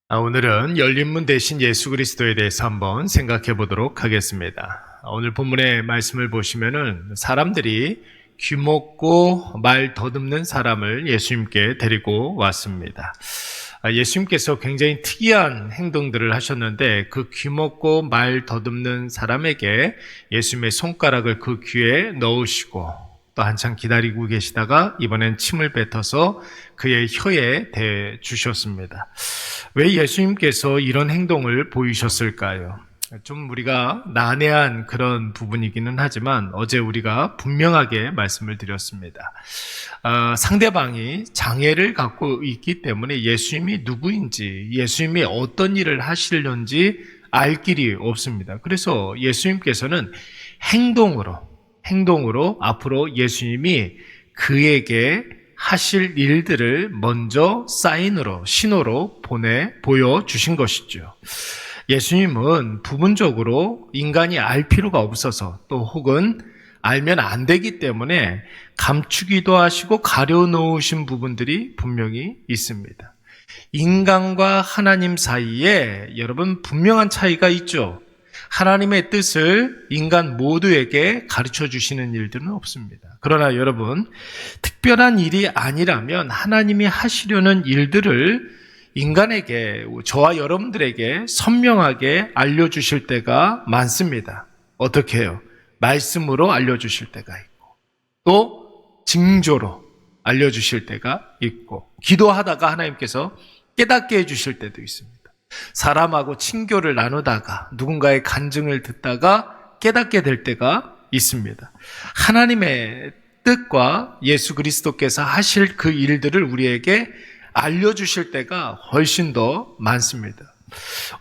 오늘은 열린문 대신 예수 그리스도에 대해서 한번 생각해 보도록 하겠습니다. 오늘 본문의 말씀을 보시면은 사람들이 귀먹고 말 더듬는 사람을 예수님께 데리고 왔습니다. 예수님께서 굉장히 특이한 행동들을 하셨는데 그 귀먹고 말 더듬는 사람에게 예수님의 손가락을 그 귀에 넣으시고 또 한참 기다리고 계시다가 이번엔 침을 뱉어서 그의 혀에 대주셨습니다. 왜 예수님께서 이런 행동을 보이셨을까요? 좀 우리가 난해한 그런 부분이기는 하지만 어제 우리가 분명하게 말씀을 드렸습니다. 상대방이 장애를 갖고 있기 때문에 예수님이 누구인지, 예수님이 어떤 일을 하시려는지 알 길이 없습니다. 그래서 예수님께서는 행동으로 앞으로 예수님이 그에게 하실 일들을 먼저 사인으로, 신호로 보여주신 것이죠. 예수님은 부분적으로 인간이 알 필요가 없어서 또 혹은 알면 안 되기 때문에 감추기도 하시고 가려놓으신 부분들이 분명히 있습니다. 인간과 하나님 사이에 여러분 분명한 차이가 있죠. 하나님의 뜻을 인간 모두에게 가르쳐 주시는 일들은 없습니다. 그러나 여러분, 특별한 일이 아니라면 하나님이 하시려는 일들을 인간에게, 저와 여러분들에게 선명하게 알려주실 때가 많습니다. 어떻게 해요? 말씀으로 알려주실 때가 있고, 또 징조로 알려주실 때가 있고, 기도하다가 하나님께서 깨닫게 해주실 때도 있습니다. 사람하고 친교를 나누다가 누군가의 간증을 듣다가 깨닫게 될 때가 있습니다. 하나님의 뜻과 예수 그리스도께서 하실 그 일들을 우리에게 알려주실 때가 훨씬 더 많습니다.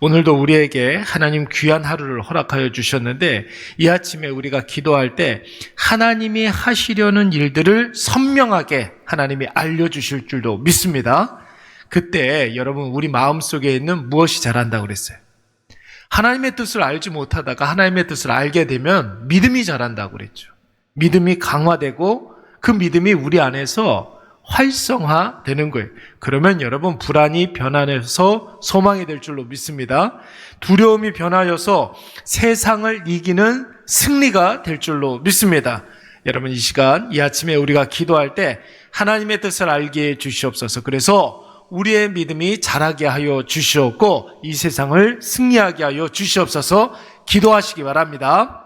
오늘도 우리에게 하나님 귀한 하루를 허락하여 주셨는데 이 아침에 우리가 기도할 때 하나님이 하시려는 일들을 선명하게 하나님이 알려주실 줄도 믿습니다. 그때 여러분 우리 마음속에 있는 무엇이 자란다고 그랬어요? 하나님의 뜻을 알지 못하다가 하나님의 뜻을 알게 되면 믿음이 자란다고 그랬죠. 믿음이 강화되고 그 믿음이 우리 안에서 활성화되는 거예요. 그러면 여러분 불안이 변화해서 소망이 될 줄로 믿습니다. 두려움이 변하여서 세상을 이기는 승리가 될 줄로 믿습니다. 여러분 이 시간 이 아침에 우리가 기도할 때 하나님의 뜻을 알게 해 주시옵소서. 그래서 우리의 믿음이 자라게 하여 주시옵고 이 세상을 승리하게 하여 주시옵소서. 기도하시기 바랍니다.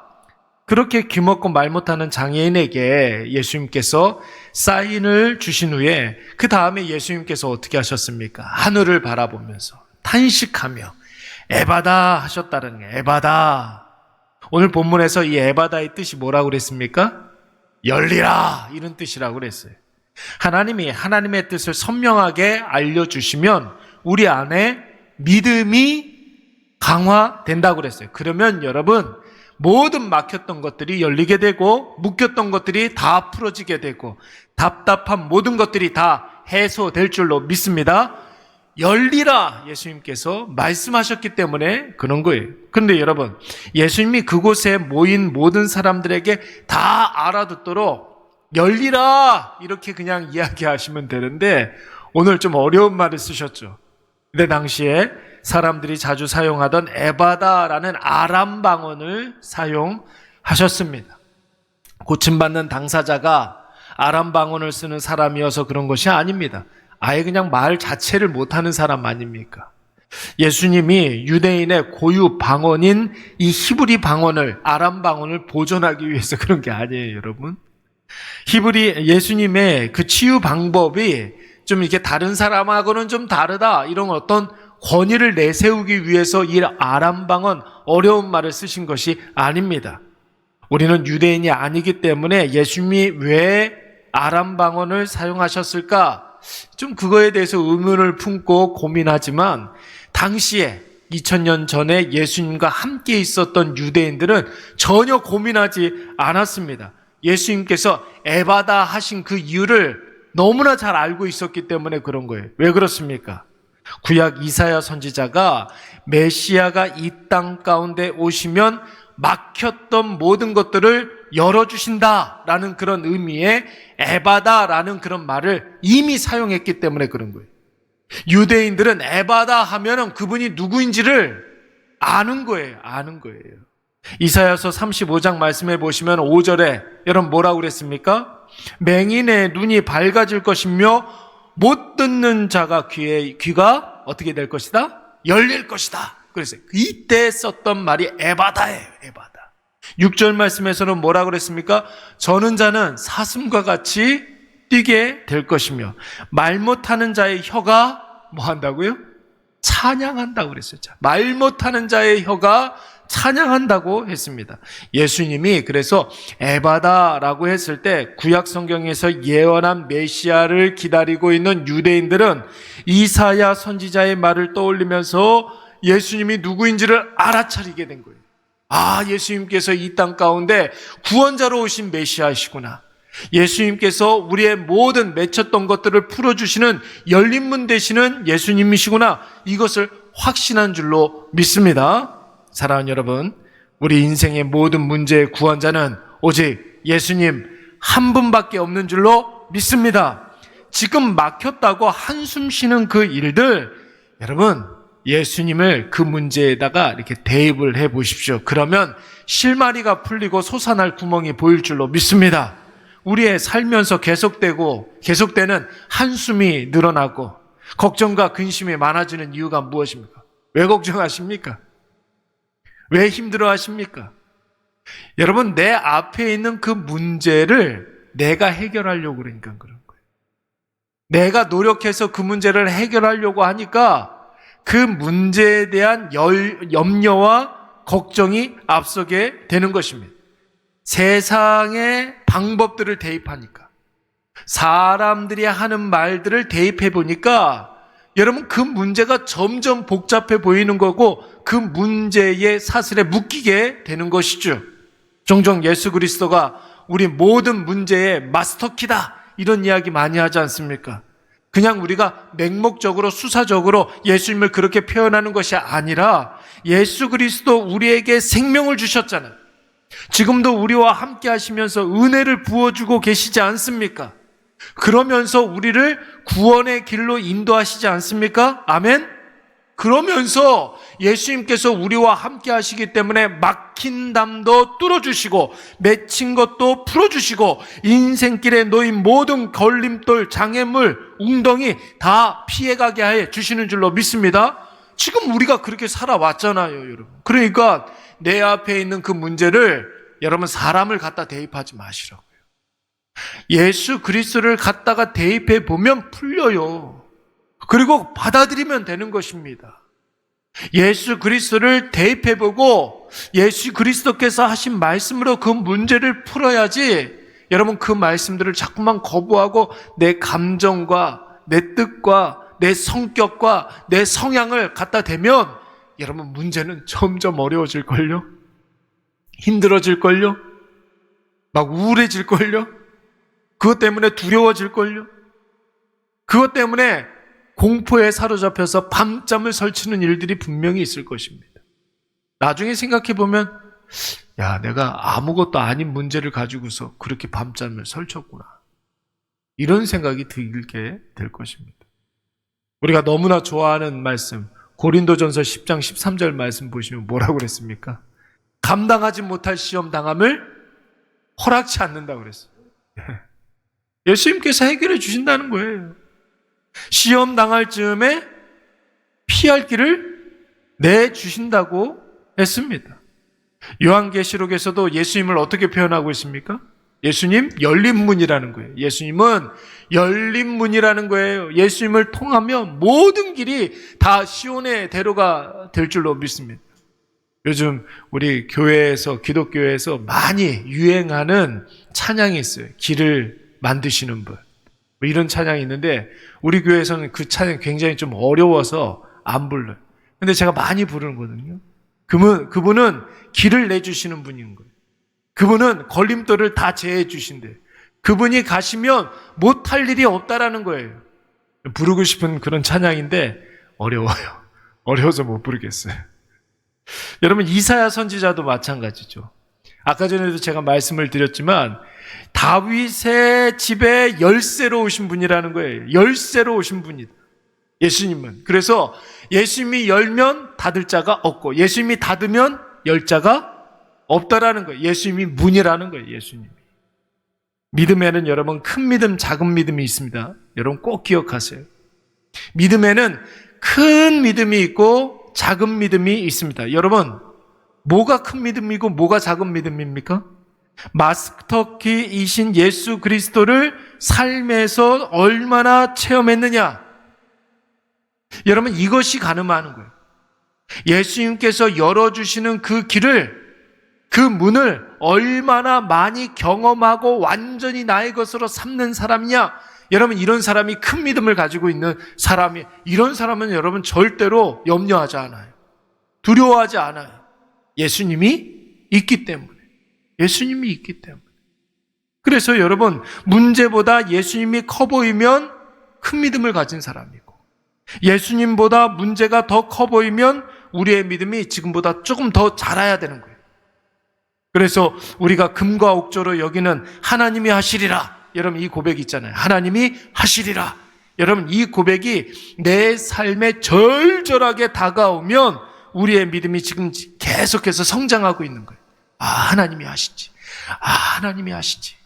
그렇게 귀먹고 말 못하는 장애인에게 예수님께서 사인을 주신 후에 그 다음에 예수님께서 어떻게 하셨습니까? 하늘을 바라보면서 탄식하며 에바다 하셨다는 거예요. 에바다. 오늘 본문에서 이 에바다의 뜻이 뭐라고 그랬습니까? 열리라 이런 뜻이라고 그랬어요. 하나님이 하나님의 뜻을 선명하게 알려주시면 우리 안에 믿음이 강화된다고 그랬어요. 그러면 여러분 모든 막혔던 것들이 열리게 되고 묶였던 것들이 다 풀어지게 되고 답답한 모든 것들이 다 해소될 줄로 믿습니다. 열리라 예수님께서 말씀하셨기 때문에 그런 거예요. 그런데 여러분 예수님이 그곳에 모인 모든 사람들에게 다 알아듣도록 열리라 이렇게 그냥 이야기하시면 되는데 오늘 좀 어려운 말을 쓰셨죠. 근데 당시에 사람들이 자주 사용하던 에바다라는 아람 방언을 사용하셨습니다. 고침받는 당사자가 아람 방언을 쓰는 사람이어서 그런 것이 아닙니다. 아예 그냥 말 자체를 못하는 사람 아닙니까? 예수님이 유대인의 고유 방언인 이 히브리 방언을 아람 방언을 보존하기 위해서 그런 게 아니에요, 여러분. 히브리 예수님의 그 치유 방법이 좀 이렇게 다른 사람하고는 좀 다르다 이런 어떤 권위를 내세우기 위해서 이 아람 방언 어려운 말을 쓰신 것이 아닙니다. 우리는 유대인이 아니기 때문에 예수님이 왜 아람 방언을 사용하셨을까? 좀 그거에 대해서 의문을 품고 고민하지만 당시에 2000년 전에 예수님과 함께 있었던 유대인들은 전혀 고민하지 않았습니다. 예수님께서 에바다 하신 그 이유를 너무나 잘 알고 있었기 때문에 그런 거예요. 왜 그렇습니까? 구약 이사야 선지자가 메시아가 이 땅 가운데 오시면 막혔던 모든 것들을 열어주신다라는 그런 의미의 에바다라는 그런 말을 이미 사용했기 때문에 그런 거예요. 유대인들은 에바다 하면은 그분이 누구인지를 아는 거예요. 이사야서 35장 말씀해 보시면 5절에 여러분 뭐라고 그랬습니까? 맹인의 눈이 밝아질 것이며 못 듣는 자가 귀가 어떻게 될 것이다? 열릴 것이다. 그래서 이때 썼던 말이 에바다예요. 에바다. 6절 말씀에서는 뭐라고 그랬습니까? 저는 자는 사슴과 같이 뛰게 될 것이며 말 못하는 자의 혀가 뭐 한다고요? 찬양한다고 그랬어요. 말 못하는 자의 혀가 찬양한다고 했습니다. 예수님이 그래서 에바다라고 했을 때 구약 성경에서 예언한 메시아를 기다리고 있는 유대인들은 이사야 선지자의 말을 떠올리면서 예수님이 누구인지를 알아차리게 된 거예요. 아, 예수님께서 이 땅 가운데 구원자로 오신 메시아시구나. 예수님께서 우리의 모든 맺혔던 것들을 풀어주시는 열린 문 되시는 예수님이시구나. 이것을 확신한 줄로 믿습니다. 사랑하는 여러분, 우리 인생의 모든 문제의 구원자는 오직 예수님 한 분밖에 없는 줄로 믿습니다. 지금 막혔다고 한숨 쉬는 그 일들, 여러분 예수님을 그 문제에다가 이렇게 대입을 해 보십시오. 그러면 실마리가 풀리고 솟아날 구멍이 보일 줄로 믿습니다. 우리의 살면서 계속되는 한숨이 늘어나고 걱정과 근심이 많아지는 이유가 무엇입니까? 왜 걱정하십니까? 왜 힘들어하십니까? 여러분, 내 앞에 있는 그 문제를 내가 해결하려고 그러니까 그런 거예요. 내가 노력해서 그 문제를 해결하려고 하니까 그 문제에 대한 염려와 걱정이 앞서게 되는 것입니다. 세상의 방법들을 대입하니까, 사람들이 하는 말들을 대입해 보니까 여러분 그 문제가 점점 복잡해 보이는 거고 그 문제의 사슬에 묶이게 되는 것이죠. 종종 예수 그리스도가 우리 모든 문제의 마스터키다 이런 이야기 많이 하지 않습니까? 그냥 우리가 맹목적으로 수사적으로 예수님을 그렇게 표현하는 것이 아니라 예수 그리스도 우리에게 생명을 주셨잖아요. 지금도 우리와 함께 하시면서 은혜를 부어주고 계시지 않습니까? 그러면서 우리를 구원의 길로 인도하시지 않습니까? 아멘? 그러면서 예수님께서 우리와 함께 하시기 때문에 막힌 담도 뚫어주시고 맺힌 것도 풀어주시고 인생길에 놓인 모든 걸림돌, 장애물, 웅덩이 다 피해가게 해 주시는 줄로 믿습니다. 지금 우리가 그렇게 살아왔잖아요, 여러분. 그러니까 내 앞에 있는 그 문제를 여러분 사람을 갖다 대입하지 마시라고요. 예수 그리스도를 갖다가 대입해 보면 풀려요. 그리고 받아들이면 되는 것입니다. 예수 그리스도를 대입해 보고 예수 그리스도께서 하신 말씀으로 그 문제를 풀어야지 여러분 그 말씀들을 자꾸만 거부하고 내 감정과 내 뜻과 내 성격과 내 성향을 갖다 대면 여러분 문제는 점점 어려워질걸요? 힘들어질걸요? 막 우울해질걸요? 그것 때문에 두려워질걸요? 그것 때문에 공포에 사로잡혀서 밤잠을 설치는 일들이 분명히 있을 것입니다. 나중에 생각해보면 야, 내가 아무것도 아닌 문제를 가지고서 그렇게 밤잠을 설쳤구나. 이런 생각이 들게 될 것입니다. 우리가 너무나 좋아하는 말씀, 고린도전서 10장 13절 말씀 보시면 뭐라고 그랬습니까? 감당하지 못할 시험 당함을 허락치 않는다고 그랬어요. 예수님께서 해결해 주신다는 거예요. 시험 당할 즈음에 피할 길을 내주신다고 했습니다. 요한계시록에서도 예수님을 어떻게 표현하고 있습니까? 예수님 열린 문이라는 거예요. 예수님은 열린 문이라는 거예요. 예수님을 통하면 모든 길이 다 시온의 대로가 될 줄로 믿습니다. 요즘 우리 교회에서, 기독교회에서 많이 유행하는 찬양이 있어요. 길을 만드시는 분. 뭐 이런 찬양이 있는데 우리 교회에서는 그 찬양이 굉장히 좀 어려워서 안 불러요. 근데 제가 많이 부르는 거거든요. 그분은 길을 내주시는 분인 거예요. 그분은 걸림돌을 다 제해 주신대. 그분이 가시면 못할 일이 없다라는 거예요. 부르고 싶은 그런 찬양인데 어려워요. 어려워서 못 부르겠어요. 여러분 이사야 선지자도 마찬가지죠. 아까 전에도 제가 말씀을 드렸지만 다윗의 집에 열쇠로 오신 분이라는 거예요. 열쇠로 오신 분이다. 예수님은. 그래서 예수님이 열면 닫을 자가 없고 예수님이 닫으면 열 자가 없다라는 거예요. 예수님이 문이라는 거예요. 예수님이. 믿음에는 여러분 큰 믿음, 작은 믿음이 있습니다. 여러분 꼭 기억하세요. 믿음에는 큰 믿음이 있고 작은 믿음이 있습니다. 여러분 뭐가 큰 믿음이고 뭐가 작은 믿음입니까? 마스터키이신 예수 그리스도를 삶에서 얼마나 체험했느냐. 여러분 이것이 가늠하는 거예요. 예수님께서 열어주시는 그 길을, 그 문을 얼마나 많이 경험하고 완전히 나의 것으로 삼는 사람이냐. 여러분 이런 사람이 큰 믿음을 가지고 있는 사람이, 이런 사람은 여러분 절대로 염려하지 않아요. 두려워하지 않아요. 예수님이 있기 때문에. 예수님이 있기 때문에. 그래서 여러분 문제보다 예수님이 커 보이면 큰 믿음을 가진 사람이고, 예수님보다 문제가 더 커 보이면 우리의 믿음이 지금보다 조금 더 자라야 되는 거예요. 그래서 우리가 금과 옥조로 여기는 하나님이 하시리라. 여러분 이 고백이 있잖아요. 하나님이 하시리라. 여러분 이 고백이 내 삶에 절절하게 다가오면 우리의 믿음이 지금 계속해서 성장하고 있는 거예요. 아, 하나님이 하시지. 아, 하나님이 하시지.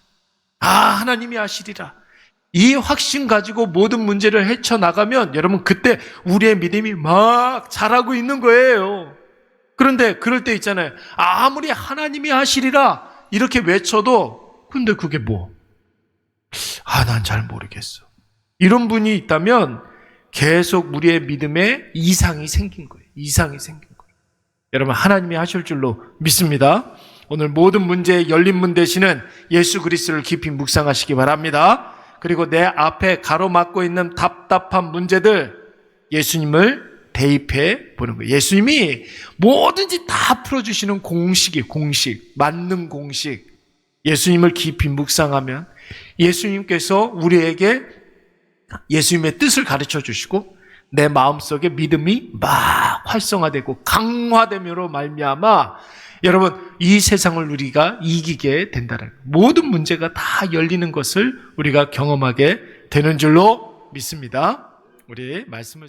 아, 하나님이 하시리라. 이 확신 가지고 모든 문제를 헤쳐나가면 여러분 그때 우리의 믿음이 막 자라고 있는 거예요. 그런데 그럴 때 있잖아요. 아무리 하나님이 하시리라 이렇게 외쳐도 근데 그게 뭐? 아, 난 잘 모르겠어. 이런 분이 있다면 계속 우리의 믿음에 이상이 생긴 거예요. 이상이 생긴 거예요. 여러분 하나님이 하실 줄로 믿습니다. 오늘 모든 문제의 열린 문 되시는 예수 그리스도를 깊이 묵상하시기 바랍니다. 그리고 내 앞에 가로막고 있는 답답한 문제들 예수님을 대입해 보는 거예요. 예수님이 뭐든지 다 풀어주시는 공식, 맞는 공식. 예수님을 깊이 묵상하면 예수님께서 우리에게 예수님의 뜻을 가르쳐 주시고 내 마음속에 믿음이 막 활성화되고 강화됨으로 말미암아 여러분 이 세상을 우리가 이기게 된다는 거예요. 모든 문제가 다 열리는 것을 우리가 경험하게 되는 줄로 믿습니다. 우리 말씀을